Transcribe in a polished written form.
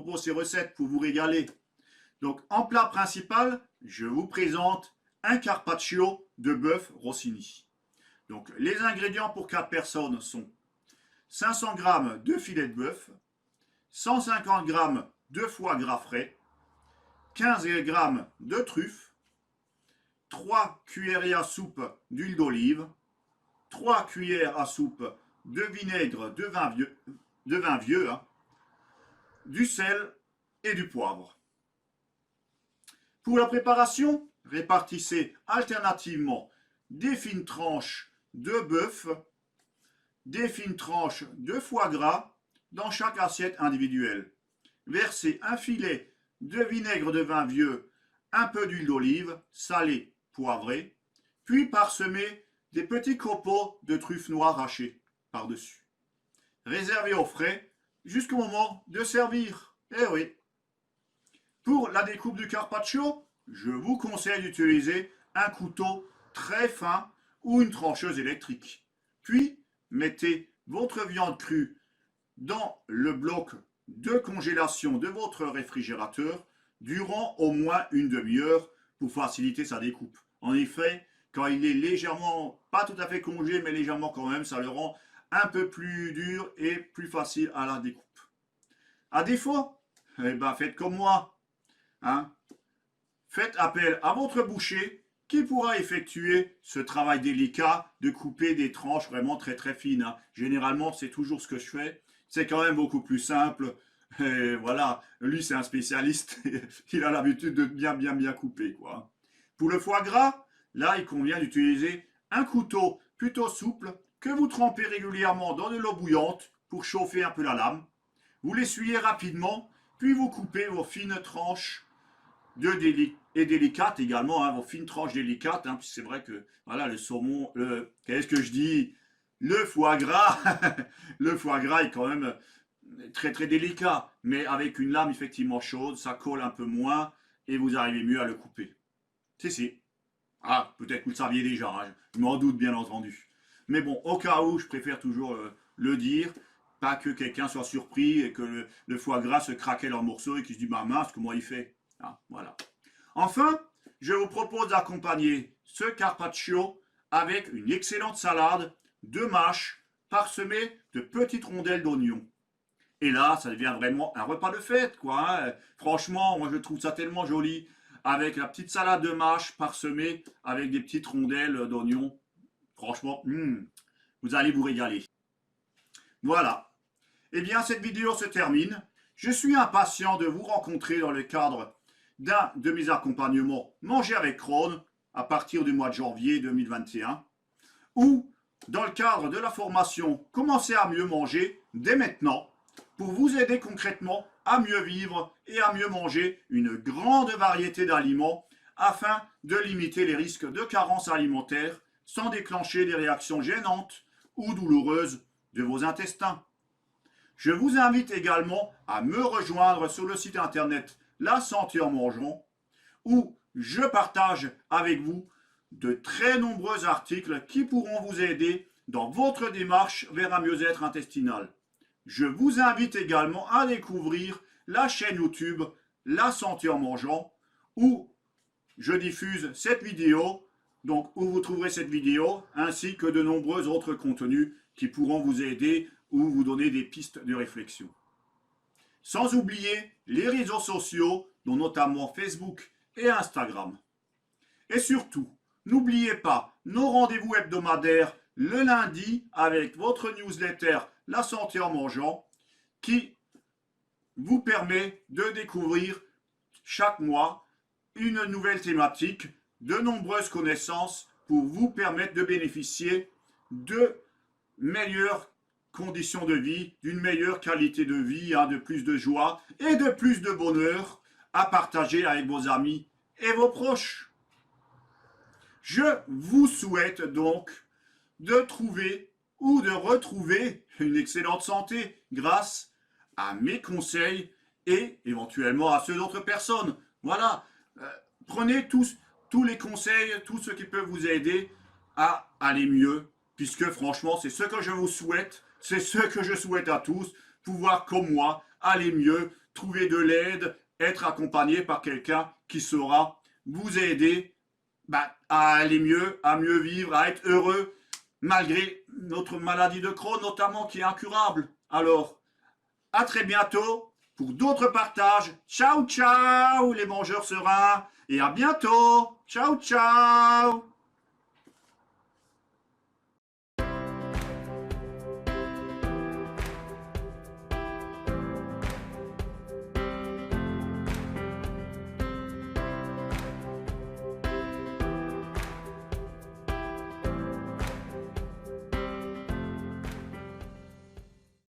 propose ces recettes pour vous régaler. Donc, en plat principal, je vous présente un carpaccio de bœuf Rossini. Donc, les ingrédients pour 4 personnes sont 500 g de filet de bœuf, 150 g de foie gras frais, 15 g de truffes, 3 cuillères à soupe d'huile d'olive, 3 cuillères à soupe de vinaigre de vin vieux, du sel et du poivre. Pour la préparation, répartissez alternativement des fines tranches de bœuf, des fines tranches de foie gras dans chaque assiette individuelle. Versez un filet de vinaigre de vin vieux, un peu d'huile d'olive, salée, poivrée, puis parsemez des petits copeaux de truffes noires hachées par-dessus. Réservez au frais jusqu'au moment de servir. Eh oui. Pour la découpe du carpaccio, je vous conseille d'utiliser un couteau très fin ou une trancheuse électrique. Puis, mettez votre viande crue dans le bloc de congélation de votre réfrigérateur durant au moins une demi-heure pour faciliter sa découpe. En effet, quand il est légèrement, pas tout à fait congelé, mais légèrement quand même, ça le rend un peu plus dur et plus facile à la découpe. À défaut, eh ben, faites comme moi. Faites appel à votre boucher qui pourra effectuer ce travail délicat de couper des tranches vraiment très très fines. Généralement, c'est toujours ce que je fais. C'est quand même beaucoup plus simple. Et voilà, lui c'est un spécialiste. Il a l'habitude de bien couper, quoi. Pour le foie gras, là, il convient d'utiliser un couteau plutôt souple que vous trempez régulièrement dans de l'eau bouillante pour chauffer un peu la lame. Vous l'essuyez rapidement, puis vous coupez vos fines tranches et délicates également, vos fines tranches délicates. Puis c'est vrai que voilà, le saumon, qu'est-ce que je dis? Le foie gras, le foie gras est quand même très très délicat, mais avec une lame effectivement chaude, ça colle un peu moins et vous arrivez mieux à le couper. Si. Ah, peut-être que vous le saviez déjà, je m'en doute bien entendu. Mais bon, au cas où, je préfère toujours le dire, pas que quelqu'un soit surpris et que le foie gras se craquait en morceaux et qu'il se dit, bah mince, comment il fait? Voilà. Enfin, je vous propose d'accompagner ce carpaccio avec une excellente salade de mâche parsemée de petites rondelles d'oignons. Et là, ça devient vraiment un repas de fête, quoi. Franchement, moi je trouve ça tellement joli, avec la petite salade de mâche parsemée avec des petites rondelles d'oignons. Franchement, vous allez vous régaler. Voilà. Eh bien, cette vidéo se termine. Je suis impatient de vous rencontrer dans le cadre d'un de mes accompagnements Manger avec Crohn à partir du mois de janvier 2021 ou dans le cadre de la formation Commencez à mieux manger dès maintenant pour vous aider concrètement à mieux vivre et à mieux manger une grande variété d'aliments afin de limiter les risques de carence alimentaire sans déclencher des réactions gênantes ou douloureuses de vos intestins. Je vous invite également à me rejoindre sur le site internet La Santé en Mangeant où je partage avec vous de très nombreux articles qui pourront vous aider dans votre démarche vers un mieux-être intestinal. Je vous invite également à découvrir la chaîne YouTube La Santé en Mangeant où je diffuse cette vidéo, donc où vous trouverez cette vidéo ainsi que de nombreux autres contenus qui pourront vous aider ou vous donner des pistes de réflexion. Sans oublier les réseaux sociaux, dont notamment Facebook et Instagram. Et surtout, n'oubliez pas nos rendez-vous hebdomadaires le lundi avec votre newsletter La Santé en Mangeant qui vous permet de découvrir chaque mois une nouvelle thématique, de nombreuses connaissances pour vous permettre de bénéficier de meilleures conditions de vie, d'une meilleure qualité de vie, de plus de joie et de plus de bonheur à partager avec vos amis et vos proches. Je vous souhaite donc de trouver ou de retrouver une excellente santé grâce à mes conseils et éventuellement à ceux d'autres personnes. Voilà, prenez tous les conseils, tout ce qui peut vous aider à aller mieux, puisque franchement, c'est ce que je vous souhaite, c'est ce que je souhaite à tous, pouvoir comme moi aller mieux trouver de l'aide, être accompagné par quelqu'un qui saura vous aider à aller mieux, à mieux vivre, à être heureux, malgré notre maladie de Crohn notamment qui est incurable. Alors, à très bientôt pour d'autres partages. Ciao, ciao les mangeurs sereins et à bientôt. Ciao, ciao.